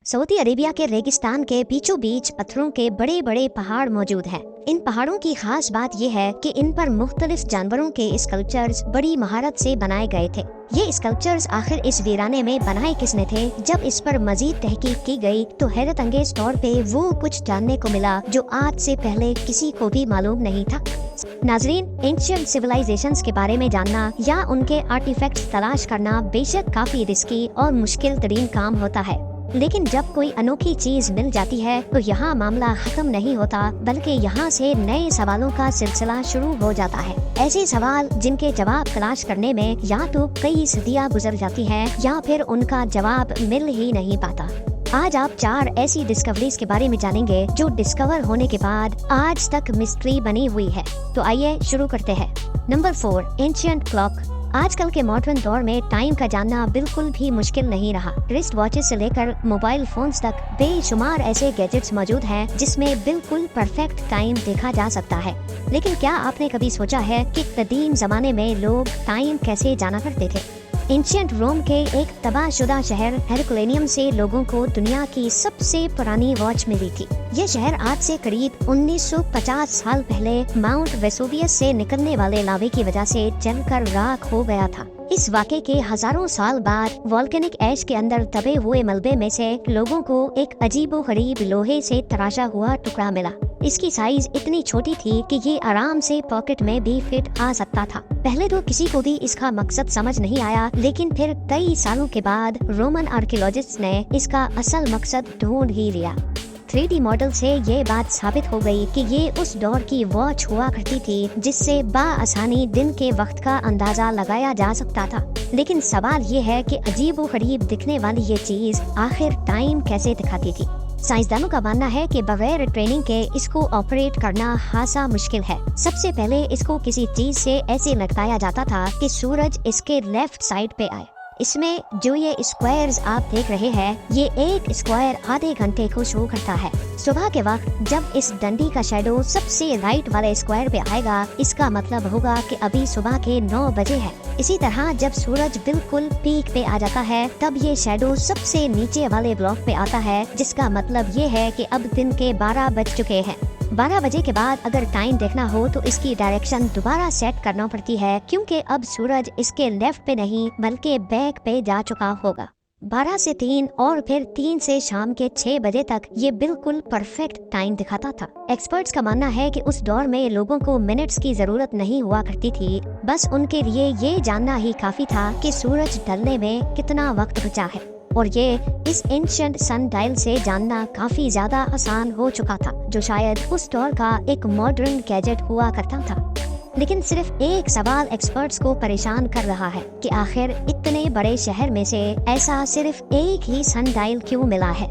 Saudi Arabia के रेगिस्तान के बीचों बीच पत्थरों के बड़े बड़े पहाड़ मौजूद हैं। इन पहाड़ों की खास बात यह है कि इन पर मुख्तलिफ जानवरों के स्कल्पचर्स बड़ी महारत से बनाए गए थे। ये स्कल्पचर्स आखिर इस वीराने में बनाए किसने थे? जब इस पर मजीद तहकीक की गई तो हैरत अंगेज तौर पे वो कुछ जानने को मिला जो आज से पहले किसी को भी मालूम नहीं था। नाजरीन, एंशिएंट सिविलाइजेशंस के बारे में जानना या उनके आर्टिफैक्ट्स तलाश करना बेशक काफी रिस्की और मुश्किल तरीन काम होता है, लेकिन जब कोई अनोखी चीज मिल जाती है तो यहाँ मामला खत्म नहीं होता, बल्कि यहाँ से नए सवालों का सिलसिला शुरू हो जाता है। ऐसे सवाल जिनके जवाब तलाश करने में या तो कई सदियाँ गुजर जाती हैं या फिर उनका जवाब मिल ही नहीं पाता। आज आप 4 ऐसी डिस्कवरीज के बारे में जानेंगे जो डिस्कवर होने के बाद आज तक मिस्ट्री बनी हुई है। तो आइए शुरू करते हैं। Number 4, ancient clock. आजकल के मॉडर्न दौर में टाइम का जानना बिल्कुल भी मुश्किल नहीं रहा। रिस्ट वॉचेस से लेकर मोबाइल फोन्स तक बेशुमार ऐसे गैजेट्स मौजूद हैं जिसमें बिल्कुल परफेक्ट टाइम देखा जा सकता है। लेकिन क्या आपने कभी सोचा है कि कदीम जमाने में लोग टाइम कैसे जाना करते थे? एंशिएंट रोम के एक तबाहशुदा शहर हेरकुलेनियम से लोगों को दुनिया की सबसे पुरानी वॉच मिली थी। ये शहर आज से करीब 1950 साल पहले माउंट वेसुवियस से निकलने वाले लावे की वजह से जलकर राख हो गया था। इस वाक़े के हजारों साल बाद वोल्केनिक ऐश के अंदर दबे हुए मलबे में से लोगों को एक अजीबोगरीब लोहे से तराशा हुआ टुकड़ा मिला। इसकी साइज इतनी छोटी थी कि ये आराम से पॉकेट में भी फिट आ सकता था। पहले तो किसी को भी इसका मकसद समझ नहीं आया, लेकिन फिर कई सालों के बाद रोमन आर्कियोलॉजिस्ट्स ने इसका असल मकसद ढूंढ ही लिया। 3D मॉडल से ये बात साबित हो गई कि ये उस दौर की वॉच हुआ करती थी जिससे बाआसानी दिन के वक्त का अंदाजा लगाया जा सकता था। लेकिन सवाल ये है कि अजीबोगरीब दिखने वाली ये चीज आखिर टाइम कैसे दिखाती थी? साइंसदानों का मानना है कि बगैर ट्रेनिंग के इसको ऑपरेट करना खासा मुश्किल है। सबसे पहले इसको किसी चीज से ऐसे लटकाया जाता था कि सूरज इसके लेफ्ट साइड पे आए। इसमें जो ये स्क्वायर्स आप देख रहे हैं, ये एक स्क्वायर आधे घंटे को शो करता है। सुबह के वक्त जब इस डंडी का शैडो सबसे राइट वाले स्क्वायर पे आएगा, इसका मतलब होगा कि अभी सुबह के 9 बजे है। इसी तरह जब सूरज बिल्कुल पीक पे आ जाता है, तब ये शैडो सबसे नीचे वाले ब्लॉक पे आता है, जिसका मतलब ये है कि अब दिन के 12 बज चुके हैं। 12 बजे के बाद अगर टाइम देखना हो तो इसकी डायरेक्शन दोबारा सेट करना पड़ती है, क्योंकि अब सूरज इसके लेफ्ट पे नहीं बल्कि बैक पे जा चुका होगा। 12 से 3 और फिर 3 से शाम के 6 बजे तक ये बिल्कुल परफेक्ट टाइम दिखाता था। एक्सपर्ट्स का मानना है कि उस दौर में लोगों को मिनट्स की जरूरत नहीं हुआ करती थी, बस उनके लिए ये जानना ही काफी था कि सूरज ढलने में कितना वक्त बचा है। और ये इस एंशिएंट सन डायल से जानना काफी ज्यादा आसान हो चुका था, जो शायद उस दौर का एक मॉडर्न गैजेट हुआ करता था। लेकिन सिर्फ एक सवाल एक्सपर्ट्स को परेशान कर रहा है कि आखिर इतने बड़े शहर में से ऐसा सिर्फ एक ही सन डायल क्यों मिला है?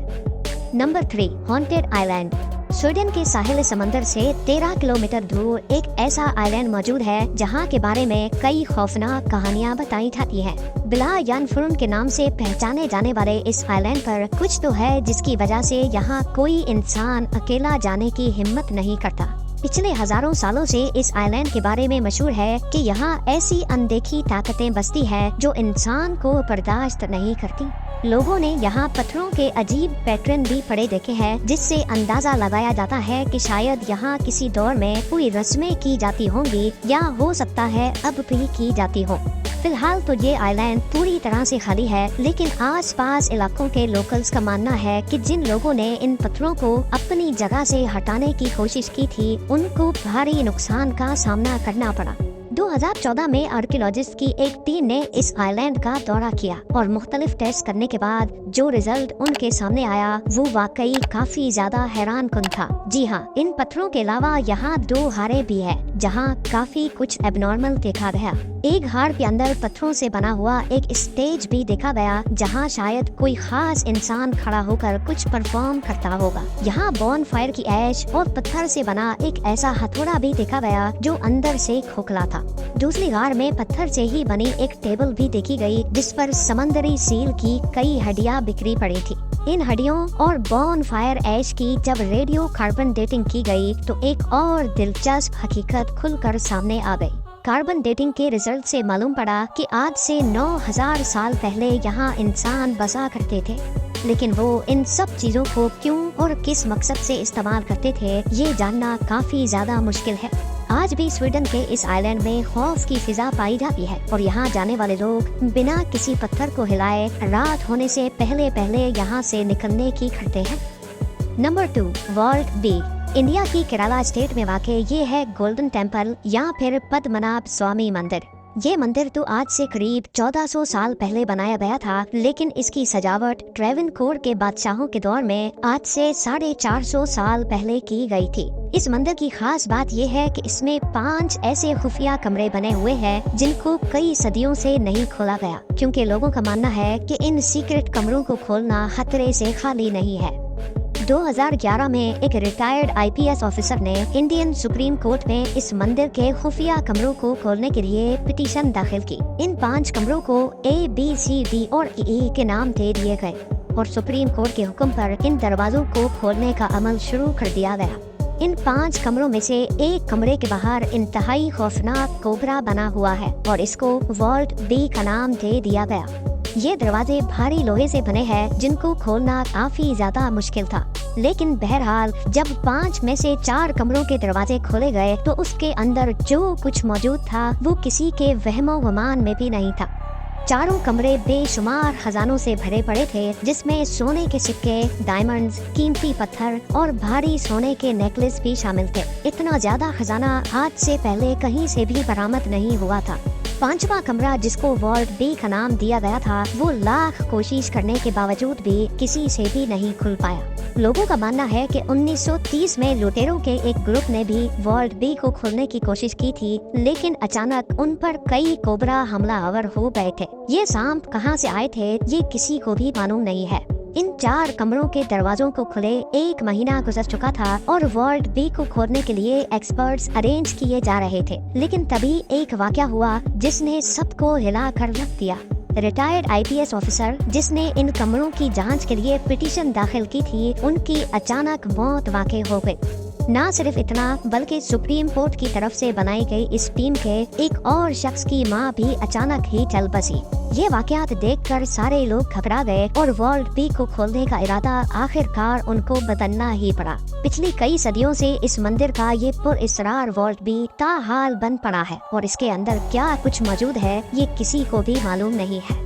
Number 3, haunted island. स्वीडन के साहिल समंदर से 13 किलोमीटर दूर एक ऐसा आइलैंड मौजूद है जहां के बारे में कई खौफनाक कहानियां बताई जाती हैं। बिला यानफुरुन के नाम से पहचाने जाने वाले इस आइलैंड पर कुछ तो है जिसकी वजह से यहाँ कोई इंसान अकेला जाने की हिम्मत नहीं करता। पिछले हजारों सालों से इस आइलैंड के बारे में मशहूर है कि यहाँ ऐसी अनदेखी ताकतें बसती हैं जो इंसान को बर्दाश्त नहीं करती। लोगों ने यहाँ पत्थरों के अजीब पैटर्न भी पड़े देखे हैं, जिससे अंदाजा लगाया जाता है कि शायद यहाँ किसी दौर में कोई रस्में की जाती होंगी या हो सकता है अब भी की जाती हो। फिलहाल तो ये आइलैंड पूरी तरह से खाली है, लेकिन आसपास इलाकों के लोकल्स का मानना है कि जिन लोगों ने इन पत्थरों को अपनी जगह से हटाने की कोशिश की थी, उनको भारी नुकसान का सामना करना पड़ा। 2014 में आर्कियोलॉजिस्ट की एक टीम ने इस आइलैंड का दौरा किया और मुख्तलिफ टेस्ट करने के बाद जो रिजल्ट उनके सामने आया वो वाकई काफी ज्यादा हैरान कुन था। जी हाँ, इन पत्थरों के अलावा यहाँ 2 हारे भी है जहाँ काफी कुछ एबनॉर्मल देखा गया। एक हार के अंदर पत्थरों से बना हुआ एक स्टेज भी देखा गया जहाँ शायद कोई खास इंसान खड़ा होकर कुछ परफॉर्म करता होगा। यहाँ बॉन फायर की ऐश और पत्थर से बना एक ऐसा हथौड़ा भी देखा गया जो अंदर से खोखला था। दूसरी हार में पत्थर से ही बनी एक टेबल भी देखी गई जिस पर समंदरी सील की कई हड्डियां बिखरी पड़ी थी। इन हड्डियों और बॉन फायर ऐश की जब रेडियो कार्बन डेटिंग की गई तो एक और दिलचस्प हकीकत खुलकर सामने आ गई। कार्बन डेटिंग के रिजल्ट से मालूम पड़ा कि आज से 9000 साल पहले यहाँ इंसान बसा करते थे। लेकिन वो इन सब चीजों को क्यों और किस मकसद से इस्तेमाल करते थे ये जानना काफी ज्यादा मुश्किल है। आज भी स्वीडन के इस आइलैंड में खौफ की फिजा पाई जाती है और यहाँ जाने वाले लोग बिना किसी पत्थर को हिलाए रात होने से पहले पहले यहाँ से निकलने की करते हैं। Number 2, vault B. इंडिया की केरला स्टेट में वाक़ ये है गोल्डन टेम्पल या फिर पद्मनाभ स्वामी मंदिर। ये मंदिर तो आज से करीब 1400 साल पहले बनाया गया था, लेकिन इसकी सजावट ट्रेवनकोर के बादशाहों के दौर में आज से 450 साल पहले की गई थी। इस मंदिर की खास बात यह है कि इसमें 5 ऐसे खुफिया कमरे बने हुए हैं जिनको कई सदियों से नहीं खोला गया, क्योंकि लोगों का मानना है कि इन सीक्रेट कमरों को खोलना खतरे से खाली नहीं है। 2011 में एक रिटायर्ड आईपीएस ऑफिसर ने इंडियन सुप्रीम कोर्ट में इस मंदिर के खुफिया कमरों को खोलने के लिए पिटीशन दाखिल की। इन 5 कमरों को A, B, C, D और E के नाम दे दिए गए और सुप्रीम कोर्ट के हुक्म पर इन दरवाजों को खोलने का अमल शुरू कर दिया गया। इन 5 कमरों में से एक कमरे के बाहर इंतहाई खौफनाक कोबरा बना हुआ है और इसको वॉल्ट बी का नाम दे दिया गया। ये दरवाजे भारी लोहे से बने हैं जिनको खोलना काफी ज्यादा मुश्किल था, लेकिन बहरहाल जब 5 में से 4 कमरों के दरवाजे खोले गए तो उसके अंदर जो कुछ मौजूद था वो किसी के वहमो गुमान में भी नहीं था। चारों कमरे बेशुमार खजानों से भरे पड़े थे, जिसमें सोने के सिक्के, डायमंड्स, कीमती पत्थर और भारी सोने के नेकलेस भी शामिल थे। इतना ज्यादा खजाना आज से पहले कहीं से भी बरामद नहीं हुआ था। 5वां कमरा जिसको वॉल्ट बी का नाम दिया गया था वो लाख कोशिश करने के बावजूद भी किसी से भी नहीं खुल पाया। लोगों का मानना है कि 1930 में लुटेरों के एक ग्रुप ने भी वॉल्ट बी को खोलने की कोशिश की थी, लेकिन अचानक उन पर कई कोबरा हमलावर हो गए थे। ये सांप कहां से आए थे ये किसी को भी मालूम नहीं है। इन 4 कमरों के दरवाजों को खुले 1 महीना गुजर चुका था और वॉल्ट बी को खोलने के लिए एक्सपर्ट्स अरेंज किए जा रहे थे, लेकिन तभी एक वाकया हुआ जिसने सबको हिला कर रख दिया। रिटायर्ड आईपीएस ऑफिसर जिसने इन कमरों की जांच के लिए पिटीशन दाखिल की थी, उनकी अचानक मौत वाक़ई हो गई। न सिर्फ इतना बल्कि सुप्रीम कोर्ट की तरफ से बनाई गई इस टीम के एक और शख्स की मां भी अचानक ही चल बसी। ये वाकयात देखकर सारे लोग घबरा गए और वॉल्ट बी को खोलने का इरादा आखिरकार उनको बदलना ही पड़ा। पिछली कई सदियों से इस मंदिर का ये पुरअसरार वॉल्ट बी ताहाल बंद पड़ा है और इसके अंदर क्या कुछ मौजूद है ये किसी को भी मालूम नहीं है।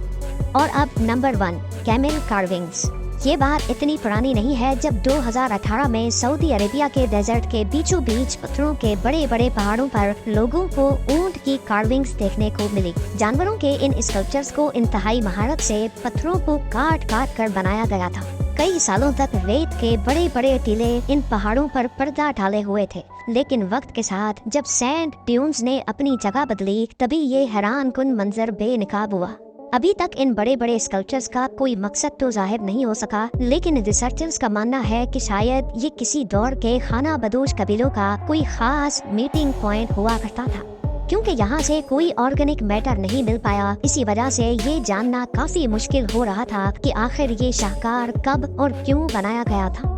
और अब नंबर 1, कैमल कार्विंग्स। ये बात इतनी पुरानी नहीं है जब 2018 में सऊदी अरेबिया के डेजर्ट के बीचों बीच पत्थरों के बड़े बड़े पहाड़ों पर लोगों को ऊंट की कार्विंग्स देखने को मिली। जानवरों के इन स्कल्पचर्स को इंतहाई महारत से पत्थरों को काट काट कर बनाया गया था। कई सालों तक रेत के बड़े बड़े टीले इन पहाड़ों पर पर्दा डाले हुए थे, लेकिन वक्त के साथ जब सैंड ड्यून्स ने अपनी जगह बदली तभी ये हैरान कुन मंजर बेनकाब हुआ। अभी तक इन बड़े बड़े स्कल्पचर्स का कोई मकसद तो जाहिर नहीं हो सका, लेकिन रिसर्चर्स का मानना है कि शायद ये किसी दौर के खाना बदोश कबीलों का कोई खास मीटिंग पॉइंट हुआ करता था। क्योंकि यहाँ से कोई ऑर्गेनिक मैटर नहीं मिल पाया, इसी वजह से ये जानना काफी मुश्किल हो रहा था कि आखिर ये शाहकार कब और क्यों बनाया गया था।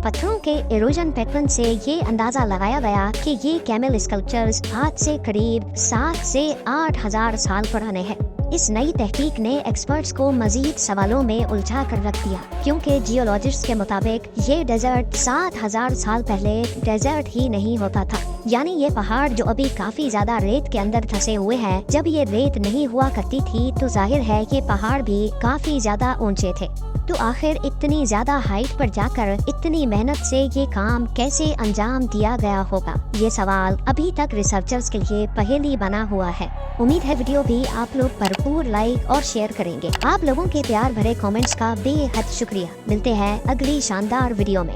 पत्थरों के इरोजन पैटर्न से ये अंदाजा लगाया गया कि ये कैमल स्कल्पचर्स आज से करीब 7 से 8,000 साल पुराने हैं। इस नई तहकीक ने एक्सपर्ट्स को मजीद सवालों में उलझा कर रख दिया, क्योंकि जियोलॉजिस्ट्स के मुताबिक ये डेजर्ट 7,000 साल पहले डेजर्ट ही नहीं होता था। यानी ये पहाड़ जो अभी काफी ज्यादा रेत के अंदर धंसे हुए हैं, जब ये रेत नहीं हुआ करती थी तो जाहिर है ये पहाड़ भी काफी ज्यादा ऊंचे थे। तो आखिर इतनी ज्यादा हाइट पर जाकर इतनी मेहनत से ये काम कैसे अंजाम दिया गया होगा, ये सवाल अभी तक रिसर्चर्स के लिए पहेली बना हुआ है। उम्मीद है वीडियो भी आप लोग भरपूर लाइक और शेयर करेंगे। आप लोगों के प्यार भरे कमेंट्स का बेहद शुक्रिया। मिलते हैं अगली शानदार वीडियो में।